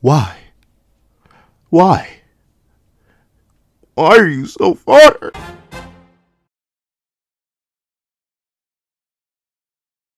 Why? Why? Why are you so far?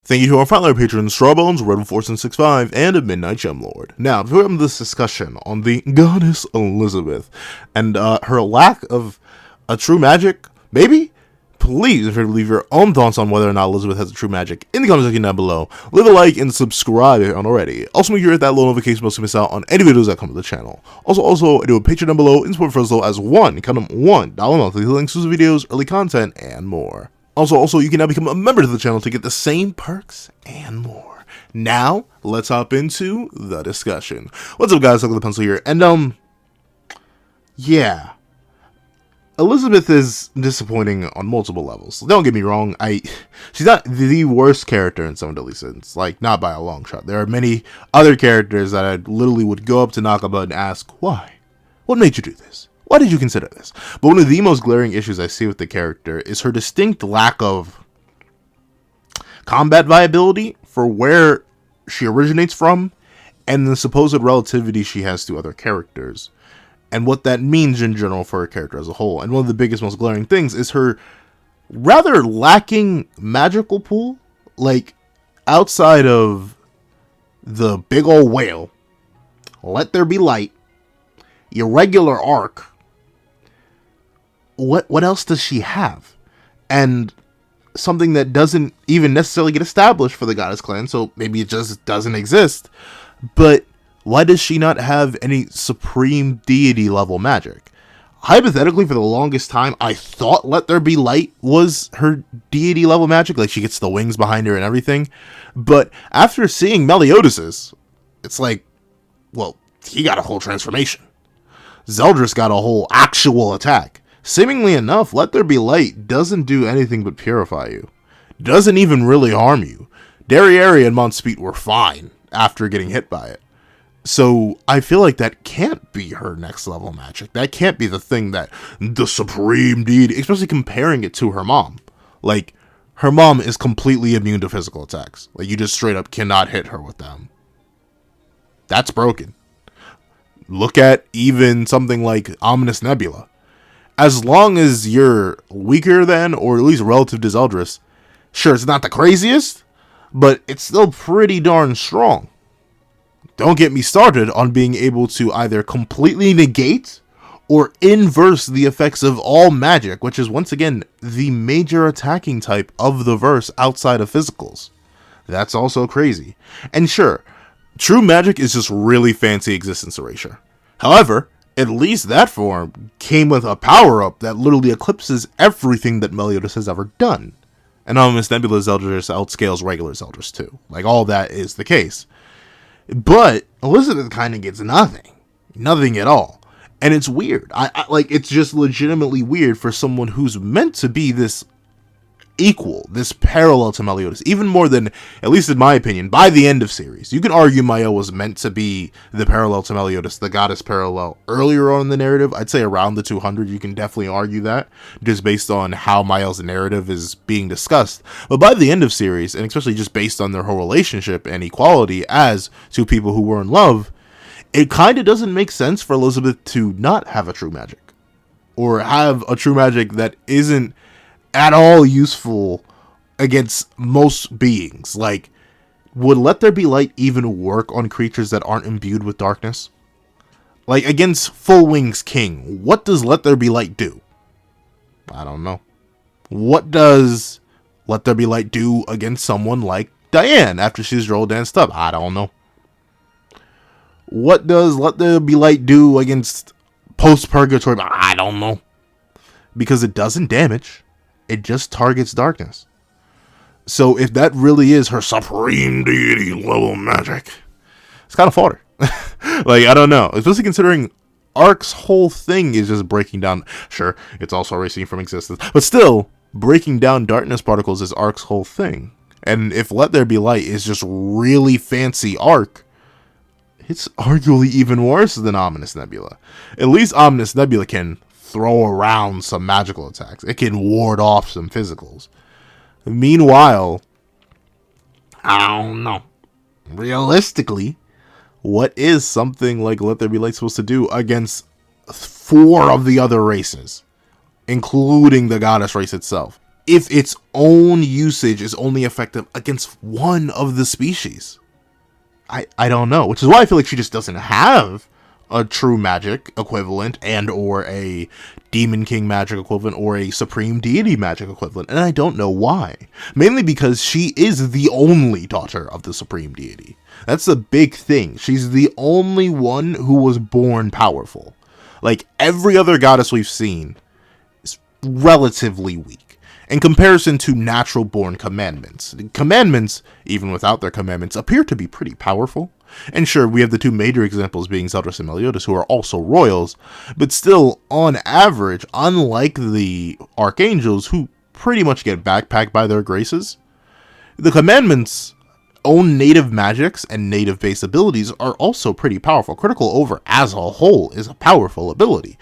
Thank you to our final patrons, Strawbones, Red Force 65, and a Midnight Gemlord. Now, before we have this discussion on the goddess Elizabeth and her lack of a true magic, maybe? Please, if you leave your own thoughts on whether or not Elizabeth has a true magic in the comment section down below. Leave a like and subscribe if you haven't already. Also, make sure you hit that little notification bell so you miss out on any videos that come to the channel. Also, I do a Patreon down below in support for as low as $1 monthly, links to videos, early content, and more. Also, you can now become a member to the channel to get the same perks and more. Now, let's hop into the discussion. What's up, guys? Look at the pencil here. And, yeah. Elizabeth is disappointing on multiple levels. Don't get me wrong, she's not the worst character in some deadly sins. Like, not by a long shot. There are many other characters that I literally would go up to Nakaba and ask, why? What made you do this? Why did you consider this? But one of the most glaring issues I see with the character is her distinct lack of combat viability for where she originates from and the supposed relativity she has to other characters and what that means in general for her character as a whole. And one of the biggest, most glaring things is her rather lacking magical pool. Like, outside of the big old whale, Let There Be Light, irregular arc, what else does she have? And something that doesn't even necessarily get established for the Goddess Clan, so maybe it just doesn't exist. But why does she not have any supreme deity level magic? Hypothetically, for the longest time, I thought Let There Be Light was her deity level magic, like she gets the wings behind her and everything. But after seeing Meliodas', it's like, well, he got a whole transformation. Zeldris got a whole actual attack. Seemingly enough, Let There Be Light doesn't do anything but purify you. Doesn't even really harm you. Derriere and Monspeet were fine after getting hit by it. So I feel like that can't be her next level magic. That can't be the thing that the supreme deity, especially comparing it to her mom. Like, her mom is completely immune to physical attacks. Like, you just straight up cannot hit her with them. That's broken. Look at even something like Ominous Nebula. As long as you're weaker than, or at least relative to Zeldris, sure, it's not the craziest, but it's still pretty darn strong. Don't get me started on being able to either completely negate or inverse the effects of all magic, which is once again the major attacking type of the verse outside of physicals. That's also crazy. And sure, true magic is just really fancy existence erasure. However, at least that form came with a power-up that literally eclipses everything that Meliodas has ever done. And Ominous Nebula Zeldris outscales regular Zeldris too. Like, all that is the case. But Elizabeth kind of gets nothing. Nothing at all. And it's weird. It's just legitimately weird for someone who's meant to be this equal, this parallel to Meliodas, even more than, at least in my opinion, by the end of series. You can argue Maio was meant to be the parallel to Meliodas, the goddess parallel, earlier on in the narrative. I'd say around the 200, you can definitely argue that, just based on how Maio's narrative is being discussed. But by the end of series, and especially just based on their whole relationship and equality as two people who were in love, it kind of doesn't make sense for Elizabeth to not have a true magic, or have a true magic that isn't at all useful against most beings. Like, would Let There Be Light even work on creatures that aren't imbued with darkness? Like, against Full Wings King, what does Let There Be Light do? I don't know. What does Let There Be Light do against someone like Diane after she's rolled danced up? I don't know. What does Let There Be Light do against Post-Purgatory? I don't know. Because it doesn't damage. It just targets darkness. So if that really is her supreme deity level magic, it's kind of fodder. Like, I don't know. Especially considering Ark's whole thing is just breaking down. Sure, it's also erasing from existence. But still, breaking down darkness particles is Ark's whole thing. And if Let There Be Light is just really fancy Ark, it's arguably even worse than Ominous Nebula. At least Ominous Nebula can throw around some magical attacks. It can ward off some physicals. Meanwhile, I don't know. Realistically, what is something like Let There Be Light supposed to do against 4 of the other races, including the goddess race itself, if its own usage is only effective against one of the species? I don't know, which is why I feel like she just doesn't have a true magic equivalent and or a demon king magic equivalent or a supreme deity magic equivalent, and I don't know why. Mainly because she is the only daughter of the supreme deity. That's the big thing. She's the only one who was born powerful. Like, every other goddess we've seen is relatively weak in comparison to natural born commandments. Commandments, even without their commandments, appear to be pretty powerful. And sure, we have the 2 major examples being Zeldris and Meliodas, who are also royals, but still, on average, unlike the archangels, who pretty much get backpacked by their graces, the commandments' own native magics and native base abilities are also pretty powerful. Critical Over as a whole is a powerful ability.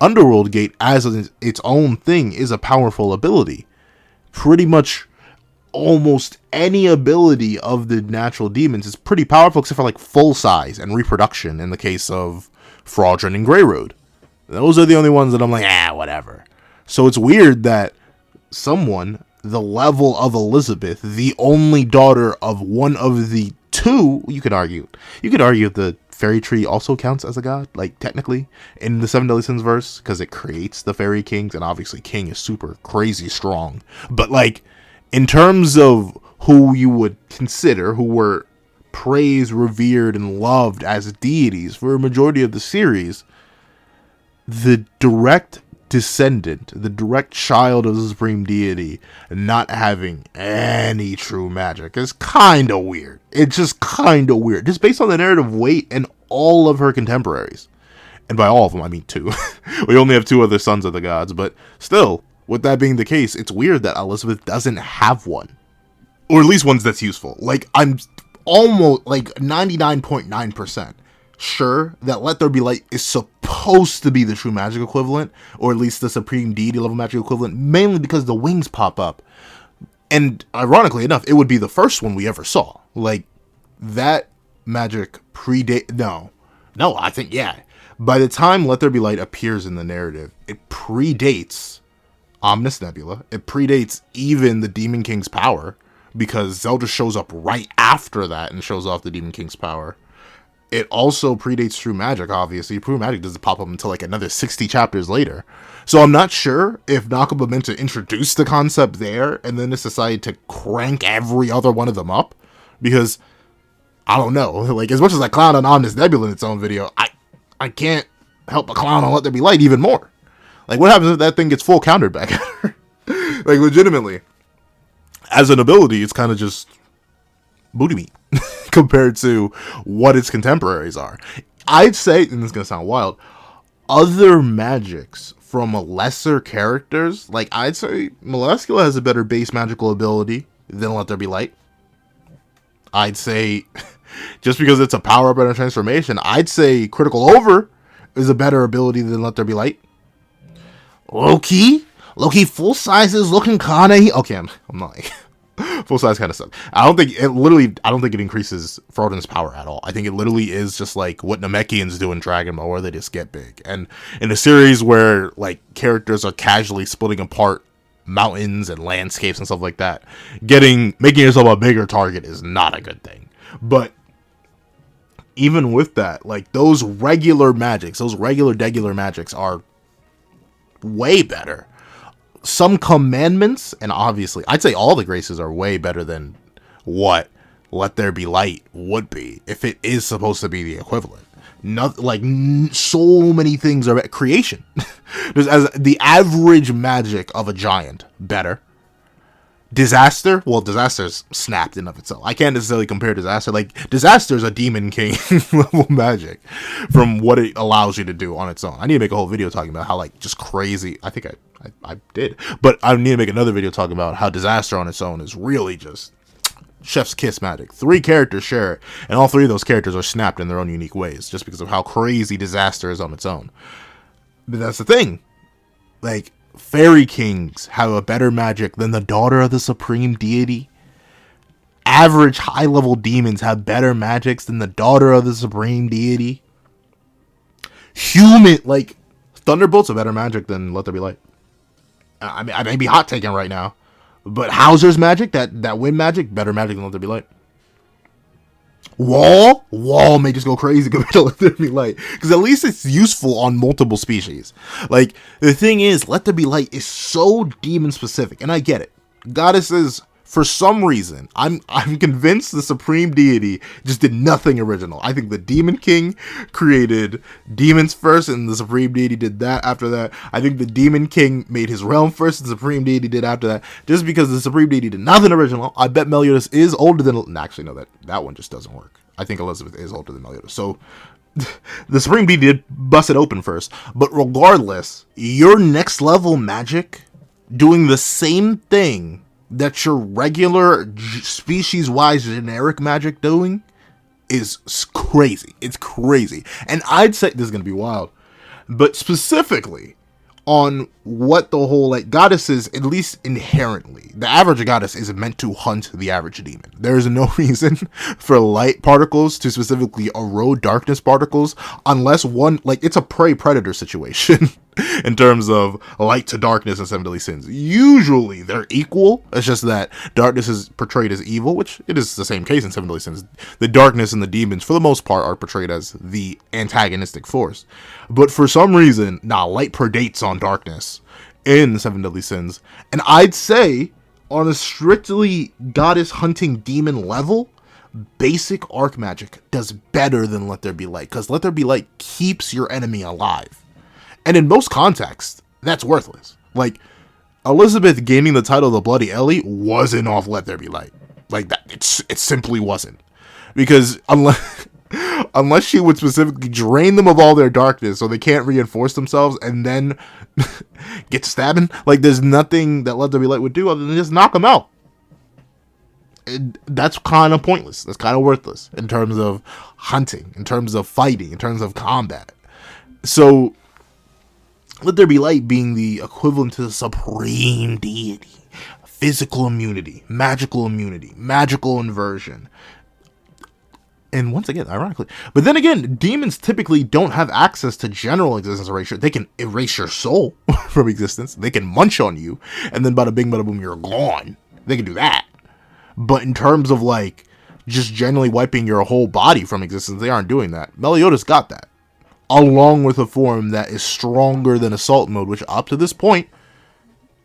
Underworld Gate as its own thing is a powerful ability. Pretty much almost any ability of the natural demons is pretty powerful, except for like full size and reproduction in the case of Fraudrin and Grey Road. Those are the only ones that I'm like, whatever. So it's weird that someone the level of Elizabeth, the only daughter of one of the 2, you could argue the fairy tree also counts as a god, like technically in the 7 Deadly Sins verse, because it creates the fairy kings, and obviously King is super crazy strong, but like in terms of who you would consider who were praised, revered, and loved as deities for a majority of the series, the direct descendant, the direct child of the supreme deity, not having any true magic is kind of weird. It's just kind of weird, just based on the narrative weight and all of her contemporaries. And by all of them, I mean 2. We only have 2 other sons of the gods, but still, with that being the case, it's weird that Elizabeth doesn't have one. Or at least ones that's useful. Like, I'm almost, like, 99.9% sure that Let There Be Light is supposed to be the true magic equivalent, or at least the supreme deity level magic equivalent, mainly because the wings pop up. And ironically enough, it would be the first one we ever saw. Like, that magic I think, by the time Let There Be Light appears in the narrative, it predates Omnis Nebula. It predates even the Demon King's power, because Zelda shows up right after that and shows off the Demon King's power. It also predates True Magic, obviously. True Magic doesn't pop up until like another 60 chapters later. So I'm not sure if Nakaba meant to introduce the concept there and then just decided to crank every other one of them up. Because, I don't know, like, as much as I clown on Omnis Nebula in its own video, I can't help but clown on Let There Be Light even more. Like, what happens if that thing gets full countered back at her? Like, legitimately. As an ability, it's kind of just booty meat compared to what its contemporaries are. I'd say, and this is going to sound wild, other magics from lesser characters, like, I'd say Moleskula has a better base magical ability than Let There Be Light. I'd say, just because it's a power-up and a transformation, I'd say Critical Over is a better ability than Let There Be Light. Low-key full size is looking kinda... Okay, I'm not like... Full size kind of stuff. I don't think it increases Frodon's power at all. I think it literally is just like what Namekians do in Dragon Ball, where they just get big. And in a series where like characters are casually splitting apart mountains and landscapes and stuff like that, making yourself a bigger target is not a good thing. But even with that, like those regular degular magics are way better. Some commandments, and obviously, I'd say all the graces are way better than what Let There Be Light would be if it is supposed to be the equivalent. So many things are creation. There's as the average magic of a giant better. Disaster's snapped in of itself. I can't necessarily compare Disaster. Like, Disaster's a Demon King level magic from what it allows you to do on its own. I need to make a whole video talking about how, like, just crazy. I think I did. But I need to make another video talking about how Disaster on its own is really just chef's kiss magic. 3 characters share it, and all 3 of those characters are snapped in their own unique ways just because of how crazy Disaster is on its own. But that's the thing. Like, Fairy Kings have a better magic than the daughter of the supreme deity. average high-level demons have better magics than the daughter of the supreme deity. Human, like, Thunderbolt's a better magic than Let There Be Light. I mean, I may be hot taking right now, but Hauser's magic, that wind magic, better magic than Let There Be Light. Wall may just go crazy compared to Let There Be Light, because at least it's useful on multiple species. Like, the thing is, Let There Be Light is so demon specific, and I get it. Goddesses, for some reason, I'm convinced the supreme deity just did nothing original. I think the Demon King created demons first, and the supreme deity did that after that. I think the Demon King made his realm first, and the supreme deity did after that. Just because the supreme deity did nothing original, I bet Meliodas is older than... Actually, no, that one just doesn't work. I think Elizabeth is older than Meliodas. So, the supreme deity did bust it open first. But regardless, your next level magic doing the same thing that your regular species-wise generic magic doing is crazy. It's crazy. And I'd say, this is going to be wild, but specifically on what the whole, like, goddesses, at least inherently, the average goddess is meant to hunt the average demon. There is no reason for light particles to specifically erode darkness particles unless one, like, it's a prey-predator situation. In terms of light to darkness and seven deadly sins, usually they're equal. It's just that darkness is portrayed as evil, which it is the same case in seven deadly sins. The darkness and the demons, for the most part, are portrayed as the antagonistic force. But for some reason, light predates on darkness in the seven deadly sins. And I'd say, on a strictly goddess hunting demon level, basic arc magic does better than Let There Be Light, because Let There Be Light keeps your enemy alive. And in most contexts, that's worthless. Like, Elizabeth gaining the title of the Bloody Ellie wasn't off Let There Be Light. Like, that, it simply wasn't. Because unless she would specifically drain them of all their darkness so they can't reinforce themselves and then get stabbing, like, there's nothing that Let There Be Light would do other than just knock them out. That's kind of pointless. That's kind of worthless in terms of hunting, in terms of fighting, in terms of combat. So, Let There Be Light being the equivalent to the supreme deity, physical immunity, magical inversion. And once again, ironically, but then again, demons typically don't have access to general existence erasure. They can erase your soul from existence. They can munch on you, and then bada bing, bada boom, you're gone. They can do that. But in terms of, like, just generally wiping your whole body from existence, they aren't doing that. Meliodas got that, along with a form that is stronger than Assault Mode, which up to this point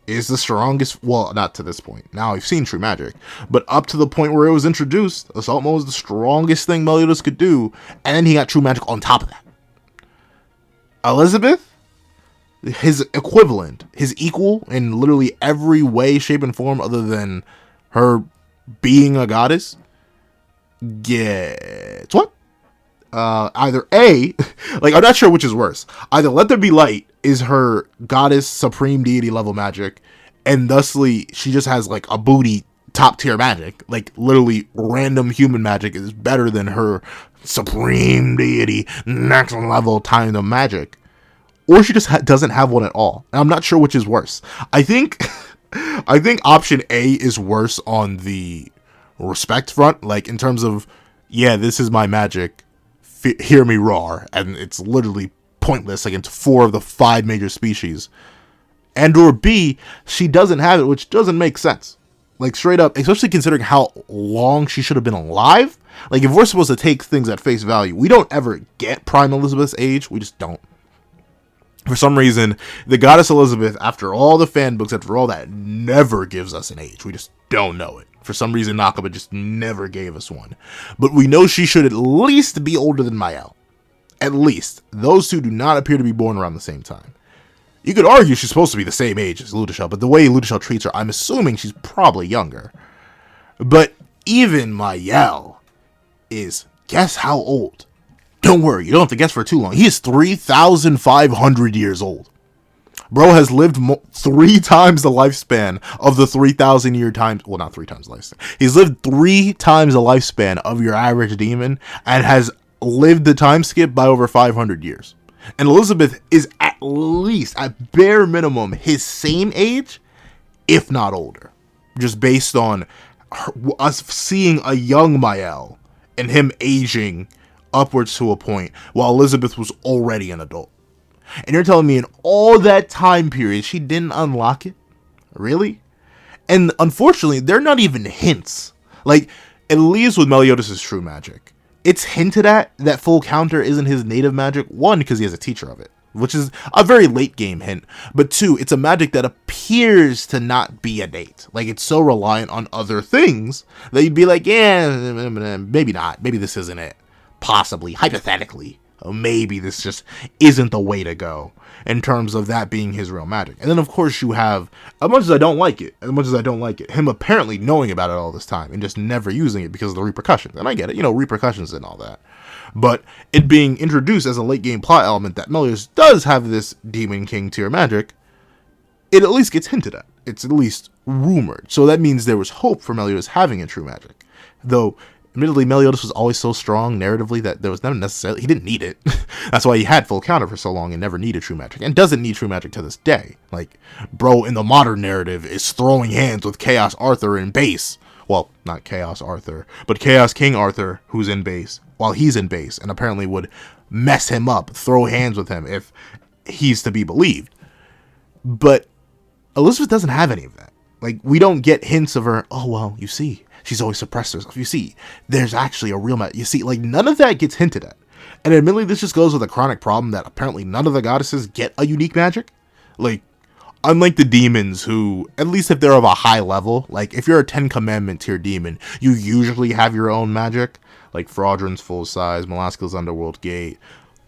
is the strongest. Well, not to this point. Now I've seen True Magic, but up to the point where it was introduced, Assault Mode was the strongest thing Meliodas could do, and then he got True Magic on top of that. Elizabeth, his equivalent, his equal in literally every way, shape, and form other than her being a goddess, gets what? Either A, like, I'm not sure which is worse. Either Let There Be Light is her goddess supreme deity level magic, and thusly she just has, like, a booty top tier magic. Like, literally random human magic is better than her supreme deity next level time of magic. Or she just doesn't have one at all. And I'm not sure which is worse. I think option A is worse on the respect front, like, in terms of, yeah, this is my magic, hear me roar, and it's literally pointless against 4 of the 5 major species. And or B, she doesn't have it, which doesn't make sense. Like, straight up, especially considering how long she should have been alive. Like, if we're supposed to take things at face value, we don't ever get Prime Elizabeth's age. We just don't. For some reason, the Goddess Elizabeth, after all the fan books, after all that, never gives us an age. We just don't know it. For some reason, Nakaba just never gave us one. But we know she should at least be older than Mael. At least. Those two do not appear to be born around the same time. You could argue she's supposed to be the same age as Ludishel, but the way Ludishel treats her, I'm assuming she's probably younger. But even Mael is, guess how old? Don't worry, you don't have to guess for too long. He is 3,500 years old. Bro has lived 3 times the lifespan of the 3,000 year times. Well, not 3 times the lifespan. He's lived 3 times the lifespan of your average demon and has lived the time skip by over 500 years. And Elizabeth is at least, at bare minimum, his same age, if not older. Just based on us seeing a young Mael and him aging upwards to a point while Elizabeth was already an adult. And you're telling me in all that time period she didn't unlock it? Really? And unfortunately, they're not even hints. Like, it leaves with Meliodas' true magic. It's hinted at that full counter isn't his native magic. One, because he has a teacher of it, which is a very late game hint. But two, it's a magic that appears to not be innate. Like, it's so reliant on other things that you'd be like, yeah, maybe not. Maybe this isn't it. Possibly, hypothetically. Maybe this just isn't the way to go in terms of that being his real magic. And then, of course, you have, as much as I don't like it, him apparently knowing about it all this time and just never using it because of the repercussions. And I get it, repercussions and all that. But it being introduced as a late game plot element that Meliodas does have this Demon King tier magic, it at least gets hinted at. It's at least rumored. So that means there was hope for Meliodas having a true magic. Though, admittedly, Meliodas was always so strong narratively that there was never necessarily, he didn't need it. That's why he had full counter for so long and never needed true magic. And doesn't need true magic to this day. Like, bro, in the modern narrative, is throwing hands with Chaos Arthur in base. Well, not Chaos Arthur, but Chaos King Arthur, who's in base, while he's in base, and apparently would mess him up, throw hands with him if he's to be believed. But Elizabeth doesn't have any of that. Like, we don't get hints of her, oh, well, you see, she's always suppressed herself. You see, there's actually a real magic. You see, like, none of that gets hinted at. And admittedly, this just goes with a chronic problem that apparently none of the goddesses get a unique magic. Like, unlike the demons who, at least if they're of a high level, like, if you're a 10 Commandment tier demon, you usually have your own magic. Like, Fraudron's Full Size, Malaskiel's Underworld Gate,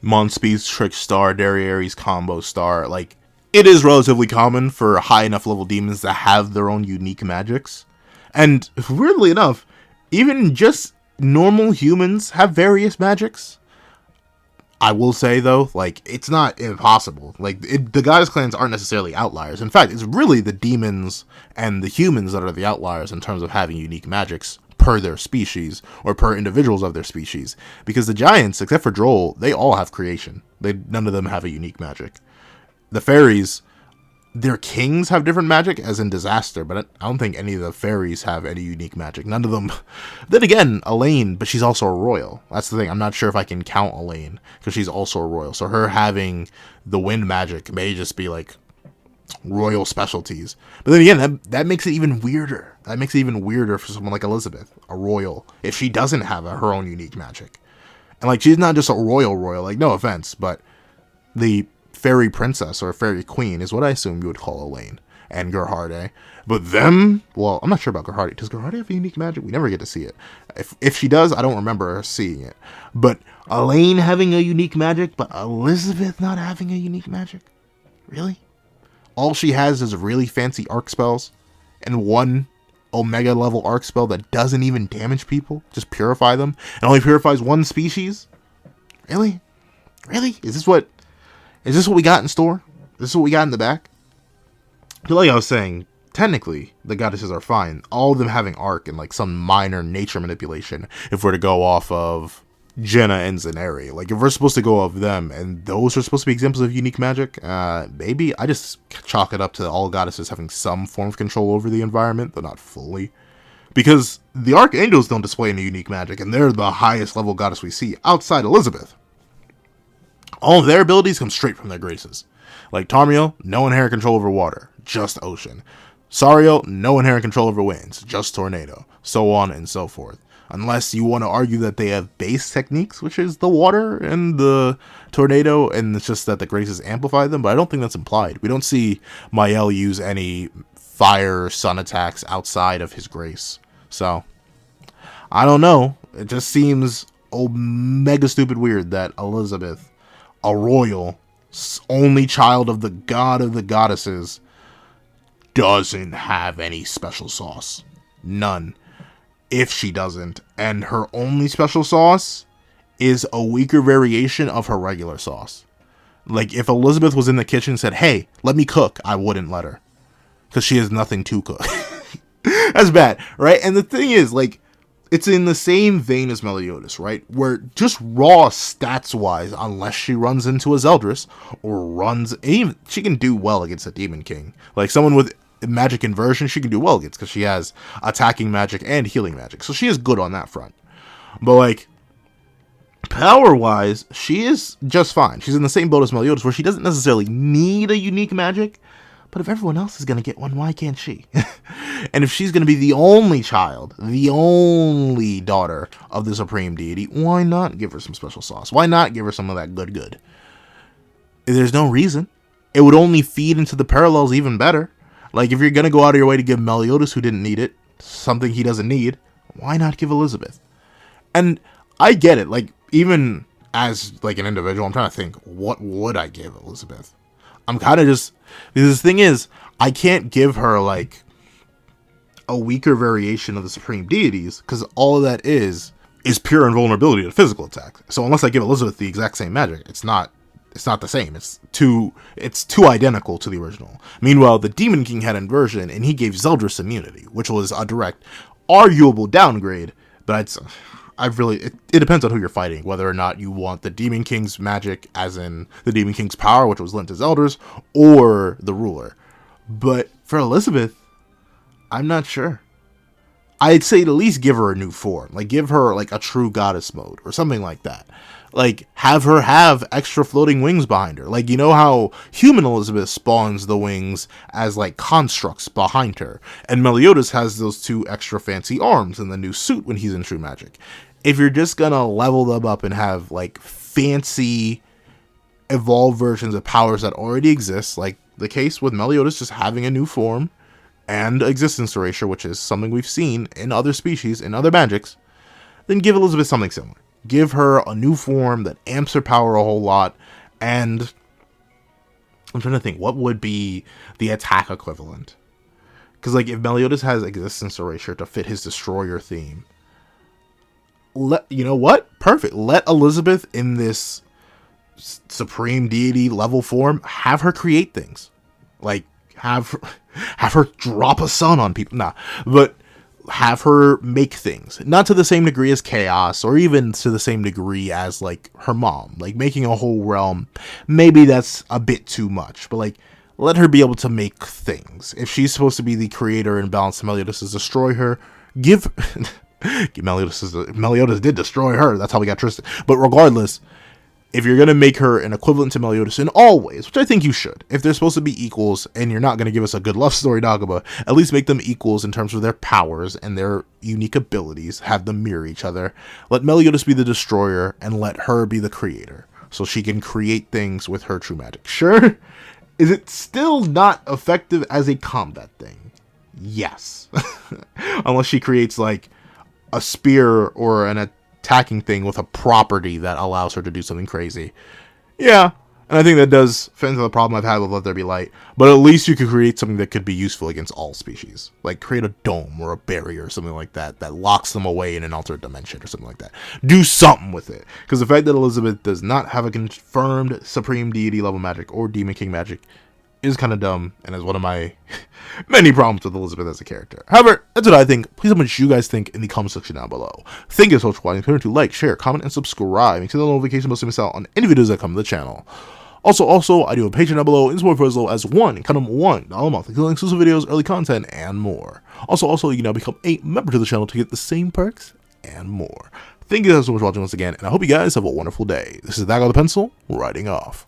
Monspeed's Trick Star, Derrieri's Combo Star. Like, it is relatively common for high enough level demons to have their own unique magics. And weirdly enough, even just normal humans have various magics. I will say, though, like, it's not impossible. Like, the goddess clans aren't necessarily outliers. In fact, it's really the demons and the humans that are the outliers in terms of having unique magics per their species or per individuals of their species. Because the giants, except for Droll, they all have creation. None of them have a unique magic. The fairies, their kings have different magic, as in Disaster, but I don't think any of the fairies have any unique magic. None of them. Then again, Elaine, but she's also a royal. That's the thing. I'm not sure if I can count Elaine, because she's also a royal. So her having the wind magic may just be like royal specialties. But then again, that makes it even weirder. That makes it even weirder for someone like Elizabeth, a royal, if she doesn't have her own unique magic. And like, she's not just a royal, like, no offense, but the fairy princess or fairy queen is what I assume you would call Elaine and Gerharde. But them, well, I'm not sure about Gerharde. Does Gerharde have a unique magic? We never get to see it. If she does, I don't remember her seeing it. But Elaine having a unique magic, but Elizabeth not having a unique magic? Really? All she has is really fancy arc spells and one Omega level arc spell that doesn't even damage people, just purify them, and only purifies one species? Really? Really? Is this what we got in store? Is this what we got in the back? Like I was saying, technically, the goddesses are fine. All of them having arc and like some minor nature manipulation, if we're to go off of Jenna and Zenari. Like, if we're supposed to go off them, and those are supposed to be examples of unique magic, maybe I just chalk it up to all goddesses having some form of control over the environment, though not fully. Because the archangels don't display any unique magic, and they're the highest level goddess we see outside Elizabeth. All of their abilities come straight from their graces. Like Tarmiel, no inherent control over water, just ocean. Sariel, no inherent control over winds, just tornado. So on and so forth. Unless you want to argue that they have base techniques, which is the water and the tornado, and it's just that the graces amplify them, but I don't think that's implied. We don't see Mael use any fire or sun attacks outside of his grace. So, I don't know. It just seems mega stupid weird that Elizabeth, a royal, only child of the god of the goddesses, doesn't have any special sauce. None. If she doesn't. And her only special sauce is a weaker variation of her regular sauce. Like, if Elizabeth was in the kitchen and said, hey, let me cook, I wouldn't let her. Because she has nothing to cook. That's bad, right? And the thing is, like, it's in the same vein as Meliodas, right? Where just raw stats-wise, unless she runs into a Zeldris, or even she can do well against a Demon King. Like, someone with magic inversion, she can do well against, because she has attacking magic and healing magic. So she is good on that front. But, like, power-wise, she is just fine. She's in the same boat as Meliodas, where she doesn't necessarily need a unique magic. But if everyone else is going to get one, why can't she? And if she's going to be the only child, the only daughter of the supreme deity, why not give her some special sauce? Why not give her some of that good? There's no reason. It would only feed into the parallels even better. Like, if you're going to go out of your way to give Meliodas, who didn't need it, something he doesn't need, why not give Elizabeth? And I get it. Like, even as, like, an individual, I'm trying to think, what would I give Elizabeth? I'm kind of just, because the thing is, I can't give her, like, a weaker variation of the supreme deities, because all of that is pure invulnerability to physical attack. So unless I give Elizabeth the exact same magic, it's not the same. It's too identical to the original. Meanwhile, the Demon King had inversion, and he gave Zeldris immunity, which was a direct, arguable downgrade, but it depends on who you're fighting, whether or not you want the Demon King's magic, as in the Demon King's power, which was lent to Zeldris, or the ruler. But for Elizabeth, I'm not sure. I'd say at least give her a new form. Like, give her, like, a true goddess mode, or something like that. Like, have her have extra floating wings behind her. Like, you know how human Elizabeth spawns the wings as, like, constructs behind her. And Meliodas has those 2 extra fancy arms in the new suit when he's in true magic. If you're just gonna level them up and have, like, fancy evolved versions of powers that already exist, like the case with Meliodas just having a new form and existence erasure, which is something we've seen in other species, in other magics, then give Elizabeth something similar. Give her a new form that amps her power a whole lot, and I'm trying to think, what would be the attack equivalent? Because, like, if Meliodas has existence erasure to fit his destroyer theme, you know what? Perfect. Let Elizabeth, in this supreme deity level form, have her create things. Like, have her drop a sun on people. Nah, but have her make things. Not to the same degree as Chaos, or even to the same degree as, like, her mom. Like, making a whole realm, maybe that's a bit too much. But, like, let her be able to make things. If she's supposed to be the creator and balance Meliodas' destroy her, give Meliodas did destroy her. That's how we got Tristan. But regardless, if you're going to make her an equivalent to Meliodas in all ways, which I think you should, if they're supposed to be equals and you're not going to give us a good love story Dagobah, at least make them equals in terms of their powers and their unique abilities, have them mirror each other. Let Meliodas be the destroyer and let her be the creator, so she can create things with her true magic. Sure, is it still not effective as a combat thing? Yes. Unless she creates, like, a spear or an attacking thing with a property that allows her to do something crazy. Yeah, and I think that does fit into the problem I've had with Let There Be Light. But at least you could create something that could be useful against all species. Like, create a dome or a barrier or something like that that locks them away in an alternate dimension or something like that. Do something with it. Because the fact that Elizabeth does not have a confirmed Supreme Deity level magic or Demon King magic is kind of dumb, and is one of my many problems with Elizabeth as a character. However, that's what I think. Please tell me what you guys think in the comment section down below. Thank you so much for watching. Remember to like, share, comment, and subscribe. And turn on the notification bell so you miss out on any videos that come to the channel. Also, I do a Patreon down below, in support for as low as $1 a month, including exclusive videos, early content, and more. Also, you can now become a member to the channel to get the same perks and more. Thank you guys so much for watching once again, and I hope you guys have a wonderful day. This is Dago the Pencil, writing off.